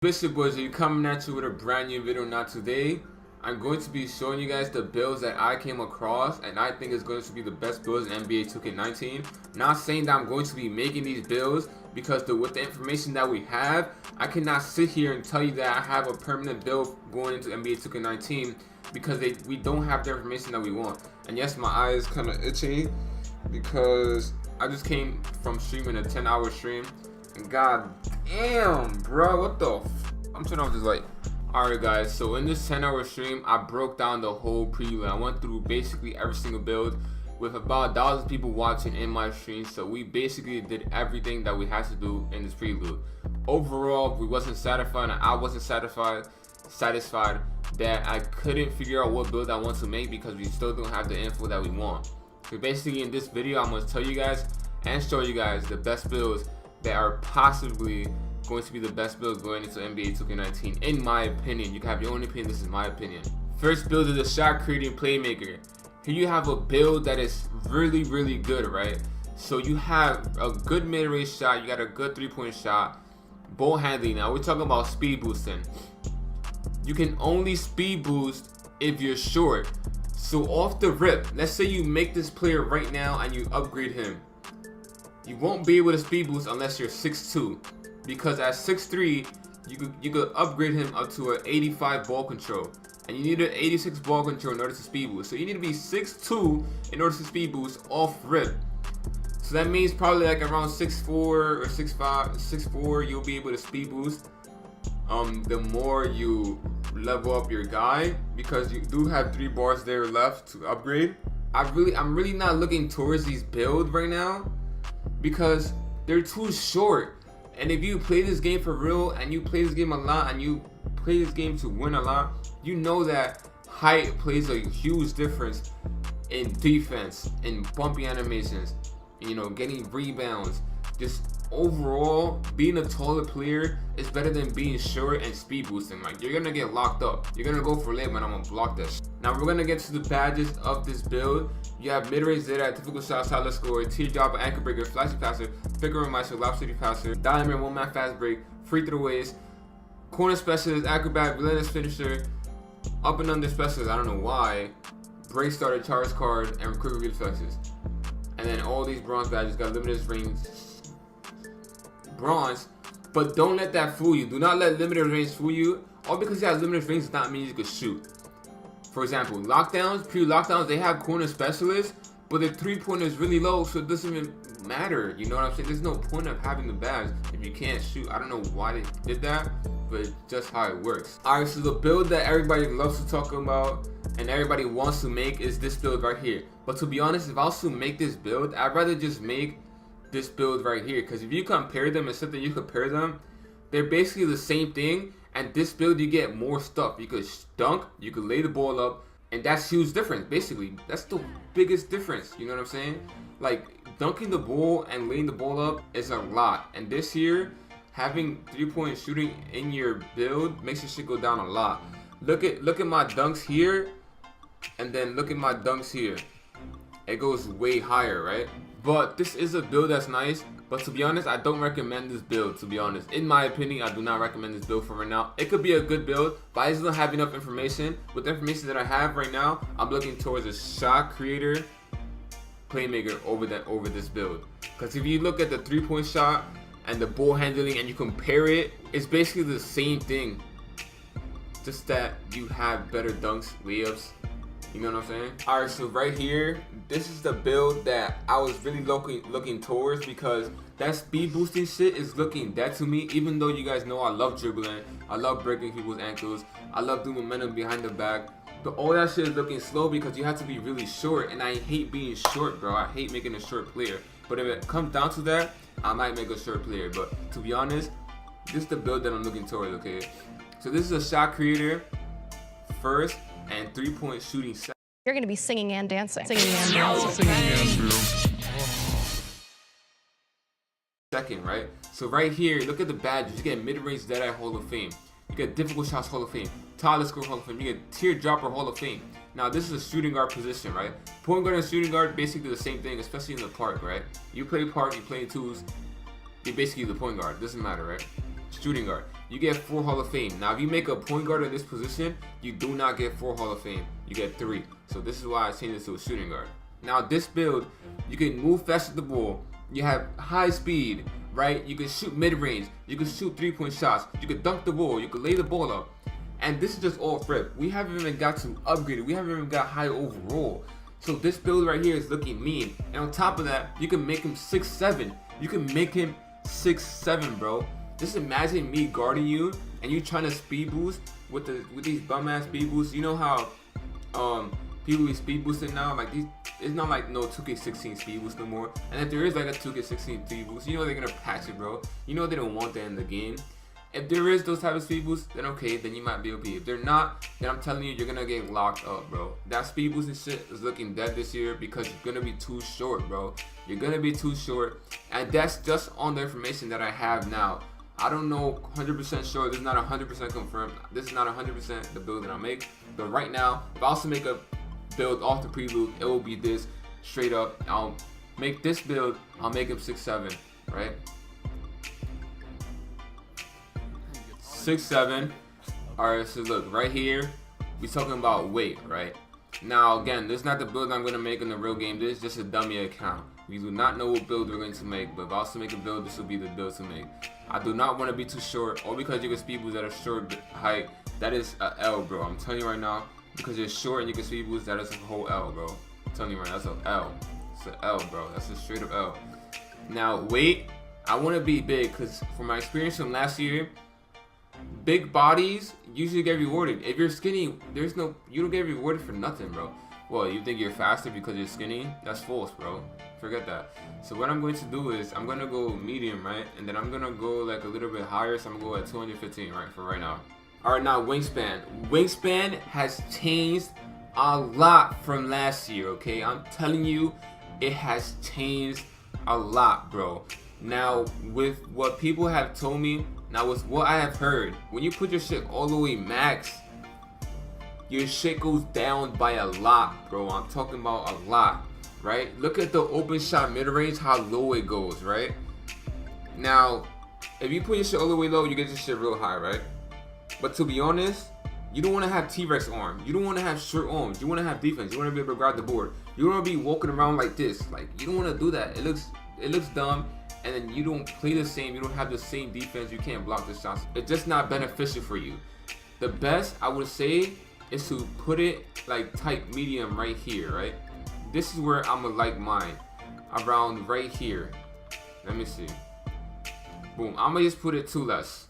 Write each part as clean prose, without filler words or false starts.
Bishop Boys, are you coming at you with a brand new video? Now today, I'm going to be showing you guys the builds that I came across and I think is going to be the best builds in NBA 2K19. Not saying that I'm going to be making these builds because with the information that we have, I cannot sit here and tell you that I have a permanent build going into NBA 2K19 because we don't have the information that we want. And yes, my eye is kind of itchy because I just came from streaming a 10-hour stream. And god damn, bro, what the I'm turning off this light. Alright guys, so in this 10-hour stream, I broke down the whole prelude. I went through basically every single build with about 1,000 people watching in my stream. So we basically did everything that we had to do in this prelude. Overall, we wasn't satisfied and I wasn't satisfied that I couldn't figure out what build I want to make because we still don't have the info that we want. So basically in this video, I'm going to tell you guys and show you guys the best builds that are possibly going to be the best build going into NBA 2K19 in my opinion. You can have your own opinion, this is my opinion. First build is the shot creating playmaker. Here you have a build that is really good, right? So you have a good mid-range shot, you got a good 3-point shot, ball handling. Now we're talking about speed boosting. You can only speed boost if you're short. So off the rip, let's say you make this player right now and you upgrade him. You won't be able to speed boost unless you're 6'2", because at 6'3", you could upgrade him up to an 85 ball control, and you need an 86 ball control in order to speed boost. So you need to be 6'2" in order to speed boost off rip. So that means probably like around 6'4" or 6'5", 6'4", you'll be able to speed boost. The more you level up your guy, because you do have 3 bars there left to upgrade. I'm really not looking towards these builds right now, because they're too short. And if you play this game for real and you play this game a lot and you play this game to win a lot, you know that height plays a huge difference in defense, in bumpy animations, you know, getting rebounds. Just overall, being a taller player is better than being short and speed boosting. Like, you're gonna get locked up. You're gonna go for late, but I'm gonna block that shit. Now we're gonna get to the badges of this build. You have mid-range Zeta, typical shot, solid scorer, teardropper, anchor breaker, flashy passer, figure maestro, lob city passer, diamond, one-man fast break, free throwaways, corner specialist, acrobat, relentless finisher, up and under specialist, I don't know why, break starter, charge card, and quick reflexes. And then all these bronze badges got limited range bronze, but don't let that fool you. Do not let limited range fool you. All because you have limited range does not mean you can shoot. For example, lockdowns, pre-lockdowns, they have corner specialists, but their 3-pointer is really low, so it doesn't even matter. You know what I'm saying? There's no point of having the badge if you can't shoot. I don't know why they did that, but it's just how it works. Alright, so the build that everybody loves to talk about and everybody wants to make is this build right here. But to be honest, if I was to make this build, I'd rather just make this build right here, because if you compare them and something you compare them, they're basically the same thing. And this build, you get more stuff. You could dunk, you could lay the ball up, and that's huge difference. Basically, that's the biggest difference. You know what I'm saying? Like, dunking the ball and laying the ball up is a lot. And this year, having 3-point shooting in your build makes your shit go down a lot. Look at my dunks here, and then look at my dunks here. It goes way higher, right? But this is a build that's nice. But to be honest, I don't recommend this build, to be honest. In my opinion, I do not recommend this build for right now. It could be a good build, but I just don't have enough information. With the information that I have right now, I'm looking towards a shot creator playmaker over this build. Because if you look at the 3-point shot and the ball handling and you compare it, it's basically the same thing. Just that you have better dunks, layups. You know what I'm saying? Alright, so right here, this is the build that I was really looking towards, because that speed boosting shit is looking dead to me. Even though you guys know I love dribbling, I love breaking people's ankles, I love doing momentum behind the back, but all that shit is looking slow because you have to be really short, and I hate being short, bro. I hate making a short player. But if it comes down to that, I might make a short player. But to be honest, this is the build that I'm looking towards, okay? So this is a shot creator first, and 3-point shooting second. You're going to be singing and dancing. Second, right? So right here, look at the badges. You get mid-range Deadeye Hall of Fame. You get difficult shots Hall of Fame. Tallest score Hall of Fame. You get teardropper Hall of Fame. Now this is a shooting guard position, right? Point guard and shooting guard basically the same thing, especially in the park, right? You play park, you play twos. You're basically the point guard. Doesn't matter, right? Shooting guard. you get 4 Hall of Fame. Now, if you make a point guard in this position, you do not get 4 Hall of Fame. You get 3. So this is why I changed this to a shooting guard. Now, this build, you can move fast with the ball. You have high speed, right? You can shoot mid-range. You can shoot 3-point shots. You can dunk the ball. You can lay the ball up. And this is just all rip. We haven't even got to upgrade it. We haven't even got high overall. So this build right here is looking mean. And on top of that, you can make him 6'7". You can make him 6'7", bro. Just imagine me guarding you and you trying to speed boost with these bum ass speed boosts. You know how people be speed boosting now? Like these, it's not like no 2K16 speed boost no more. And if there is like a 2K16 speed boost, you know they're gonna patch it, bro. You know they don't want that in the game. If there is those type of speed boosts, then okay, then you might be OP. If they're not, then I'm telling you, you're gonna get locked up, bro. That speed boost and shit is looking dead this year because you're gonna be too short, bro. You're gonna be too short, and that's just on the information that I have now. I don't know 100% sure. This is not 100% confirmed. This is not 100% the build that I make. But right now, if I also make a build off the prelude, it will be this straight up. I'll make this build. I'll make him 6'7", right? 6'7". All right, so look right here. We talking about weight, right? Now again, this is not the build I'm gonna make in the real game. This is just a dummy account. We do not know what build we're going to make, but if I also make a build, this will be the build to make. I do not want to be too short, or because you can speed boost at a short height. That is a L, bro. I'm telling you right now, because you're short and you can speed boost, that is a whole L, bro. I'm telling you right now, that's an L. It's an L, bro. That's a straight up L. Now, weight, I want to be big, because from my experience from last year, big bodies usually get rewarded. If you're skinny, you don't get rewarded for nothing, bro. Well, you think you're faster because you're skinny? That's false, bro. Forget that. So what I'm going to do is I'm going to go medium, right? And then I'm going to go like a little bit higher. So I'm going to go at 215, right? For right now. All right, now wingspan. Wingspan has changed a lot from last year, okay? I'm telling you, it has changed a lot, bro. Now, with what people have told me, now with what I have heard, when you put your shit all the way max, your shit goes down by a lot, bro. I'm talking about a lot, right? Look at the open shot mid-range, how low it goes, right? Now, if you put your shit all the way low, you get your shit real high, right? But to be honest, you don't want to have T-Rex arms. You don't want to have short arms. You want to have defense. You want to be able to grab the board. You don't want to be walking around like this. Like, you don't want to do that. It looks dumb. And then you don't play the same. You don't have the same defense. You can't block the shots. It's just not beneficial for you. The best, I would say, is to put it like type medium right here, right? This is where I'm gonna like mine, around right here. Let me see. Boom. I'm gonna just put it 2 less.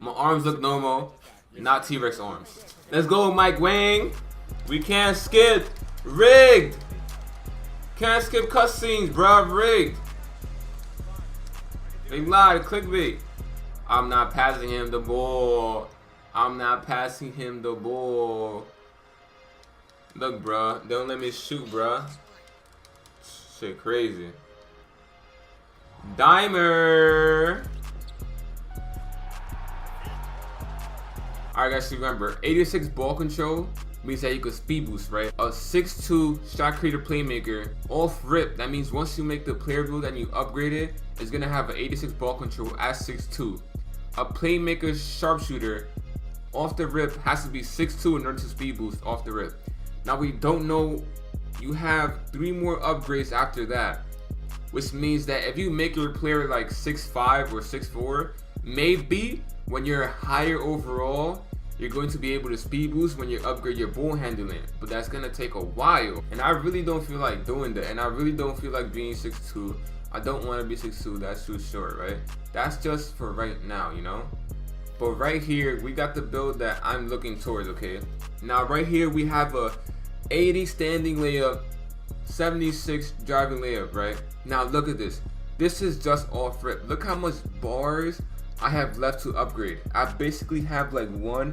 My arms look normal, not T-Rex arms. Let's go, Mike Wang. We can't skip. Rigged. Can't skip cutscenes, bruh. Rigged. They lied. Clickbait. I'm not passing him the ball. I'm not passing him the ball. Look, bruh. Don't let me shoot, bruh. Shit crazy. Dimer. Alright, guys, remember, 86 ball control means that you can speed boost, right? A 6'2" shot creator playmaker off rip. That means once you make the player build and you upgrade it, it's gonna have an 86 ball control at 6'2". A playmaker sharpshooter off the rip has to be 6'2" in order to speed boost off the rip. Now we don't know. You have 3 more upgrades after that, which means that if you make your player like 6'5" or 6'4", maybe when you're higher overall, you're going to be able to speed boost when you upgrade your ball handling, but that's gonna take a while. And I really don't feel like doing that. And I really don't feel like being 6'2". I don't want to be 6'2". That's too short, right? That's just for right now, you know. But right here, we got the build that I'm looking towards, okay? Now right here, we have a 80 standing layup, 76 driving layup, right? Now look at this. This is just off rip. Look how much bars I have left to upgrade. I basically have like 1,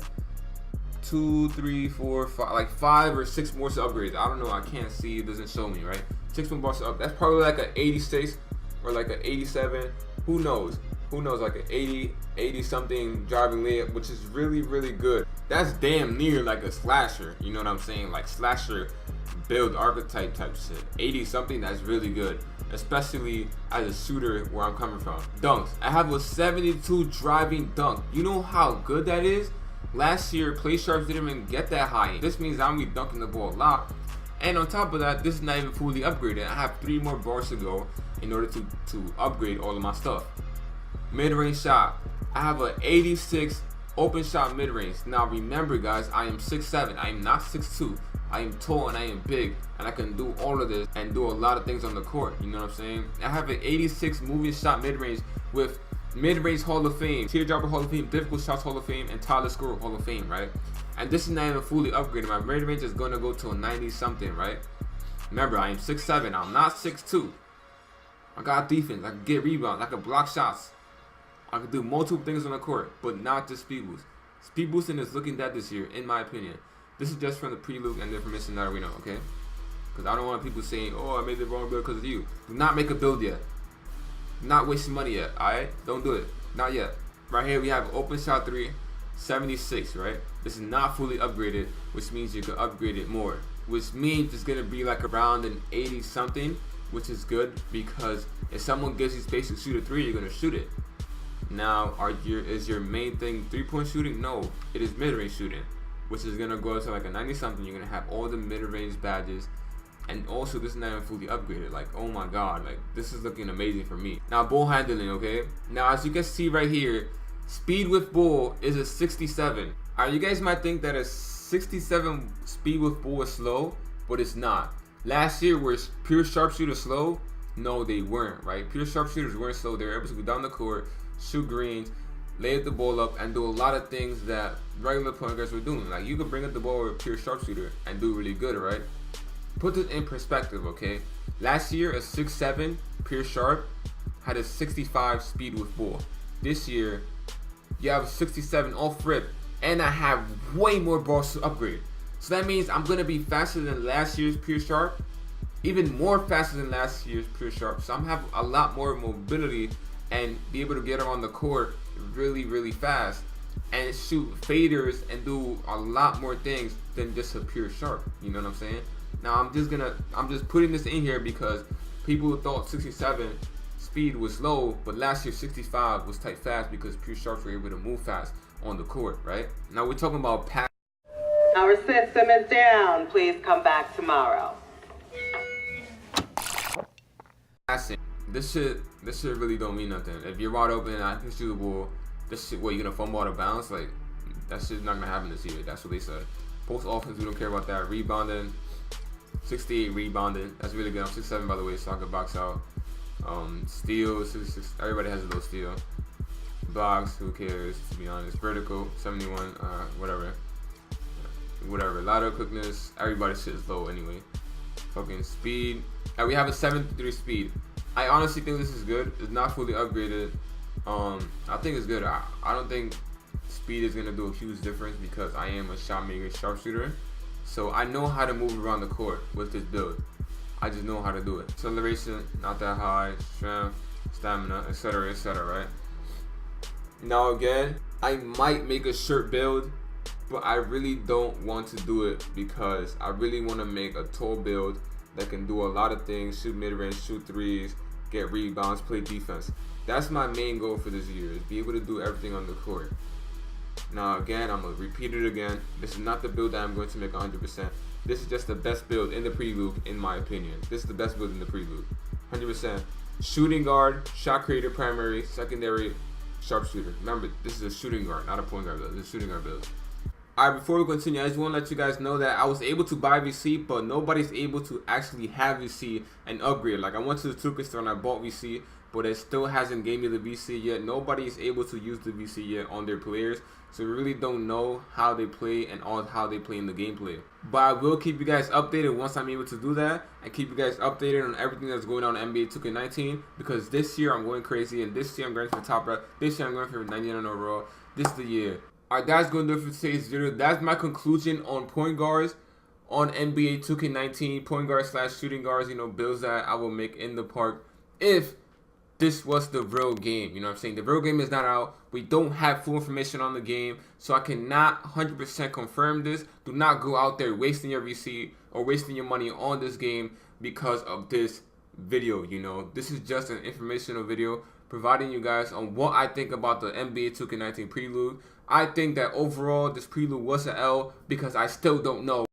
2, 3, 4, 5, like 5 or 6 more to upgrade. I don't know. I can't see. It doesn't show me, right? 6 more bars to up. That's probably like an 86 or like an 87. Who knows? Who knows? Like an 80, 80 something driving layup, which is really, really good. That's damn near like a slasher, you know what I'm saying? Like slasher build archetype type shit. 80 something, that's really good, especially as a shooter where I'm coming from. Dunks, I have a 72 driving dunk. You know how good that is? Last year, Play Sharps didn't even get that high. This means I'm gonna be dunking the ball a lot. And on top of that, this is not even fully upgraded. I have 3 more bars to go in order to upgrade all of my stuff. Mid-range shot, I have an 86 open shot mid-range. Now remember guys, I am 6'7", I am not 6'2". I am tall and I am big, and I can do all of this and do a lot of things on the court, you know what I'm saying? I have an 86 moving shot mid-range with mid-range Hall of Fame, Teardropper Hall of Fame, Difficult Shots Hall of Fame, and Tyler Scorer Hall of Fame, right? And this is not even fully upgraded. My mid-range is going to go to a 90 something, right? Remember, I am 6'7", I'm not 6'2". I got defense, I can get rebounds, I can block shots. I can do multiple things on the court, but not just speed boost. Speed boosting is looking dead this year, in my opinion. This is just from the prelude and the information that we know, okay? Because I don't want people saying, oh, I made the wrong build because of you. Do not make a build yet. Not wasting money yet, alright? Don't do it. Not yet. Right here we have open shot 3, 76, right? This is not fully upgraded, which means you can upgrade it more. Which means it's going to be like around an 80 something, which is good because if someone gives you space to shoot a 3, you're going to shoot it. Now, is your main thing 3-point shooting? No, it is mid-range shooting, which is gonna go to like a 90 something. You're gonna have all the mid-range badges, and also this is not even fully upgraded. Like, oh my god, like this is looking amazing for me. Now, ball handling, okay? Now, as you can see right here, speed with ball is a 67. Alright, you guys might think that a 67 speed with ball is slow, but it's not. Last year, was pure sharpshooter slow? No, they weren't, right? Pure sharpshooters weren't slow. They were able to go down the court, shoot greens, lay the ball up, and do a lot of things that regular point guards were doing. Like, you could bring up the ball with a pure sharpshooter and do really good, right? Put this in perspective, okay? Last year, a 6'7" pure sharp had a 65 speed with ball. This year, you have a 67 off rip, and I have way more balls to upgrade. So that means I'm gonna be faster than last year's pure sharp, even more faster than last year's pure sharp. So I'm gonna have a lot more mobility and be able to get on the court really, really fast and shoot faders and do a lot more things than just a pure sharp. You know what I'm saying? Now I'm just putting this in here because people thought 67 speed was low, but last year 65 was tight fast because pure sharps were able to move fast on the court, right? Now we're talking about Our system is down. Please come back tomorrow. passing. This shit really don't mean nothing. If you're wide open and I can shoot the ball, this shit, what, you gonna fumble out of bounds? Like, that shit's not gonna happen this year. That's what they said. Post offense, we don't care about that. Rebounding, 68 rebounding. That's really good. I'm 6'7", by the way, so I can box out. Steal, 66. Everybody has a little steal. Box, who cares? To be honest, vertical, 71. Whatever. Lateral quickness. Everybody's shit is low anyway. Fucking speed. And we have a 73 speed. I honestly think this is good. It's not fully upgraded. I think it's good. I don't think speed is gonna do a huge difference because I am a shot maker sharpshooter. So I know how to move around the court with this build. I just know how to do it. Acceleration, not that high. Strength, stamina, etc., right? Now again, I might make a shirt build, but I really don't want to do it because I really want to make a tall build that can do a lot of things, shoot mid-range, shoot threes, get rebounds, play defense. That's my main goal for this year, is be able to do everything on the court. Now again, I'm going to repeat it again. This is not the build that I'm going to make 100%. This is just the best build in the prelude, in my opinion. This is the best build in the prelude. 100%. Shooting guard, shot creator primary, secondary, sharpshooter. Remember, this is a shooting guard, not a point guard build. This is a shooting guard build. Alright, before we continue, I just want to let you guys know that I was able to buy VC, but nobody's able to actually have VC and upgrade. Like, I went to the Tuka store and I bought VC, but it still hasn't gave me the VC yet. Nobody is able to use the VC yet on their players, so we really don't know how they play and how they play in the gameplay. But I will keep you guys updated once I'm able to do that, and keep you guys updated on everything that's going on in NBA 2K19, because this year I'm going crazy, and this year I'm going for the top right. This year I'm going for 99 overall. This is the year. Alright, that's going to do it for today's video. That's my conclusion on point guards on NBA 2K19, point guard / shooting guards, you know, builds that I will make in the park if this was the real game. You know what I'm saying? The real game is not out. We don't have full information on the game, so I cannot 100% confirm this. Do not go out there wasting your receipt or wasting your money on this game because of this video. You know, this is just an informational video providing you guys on what I think about the NBA 2K19 prelude. I think that overall this prelude was an L because I still don't know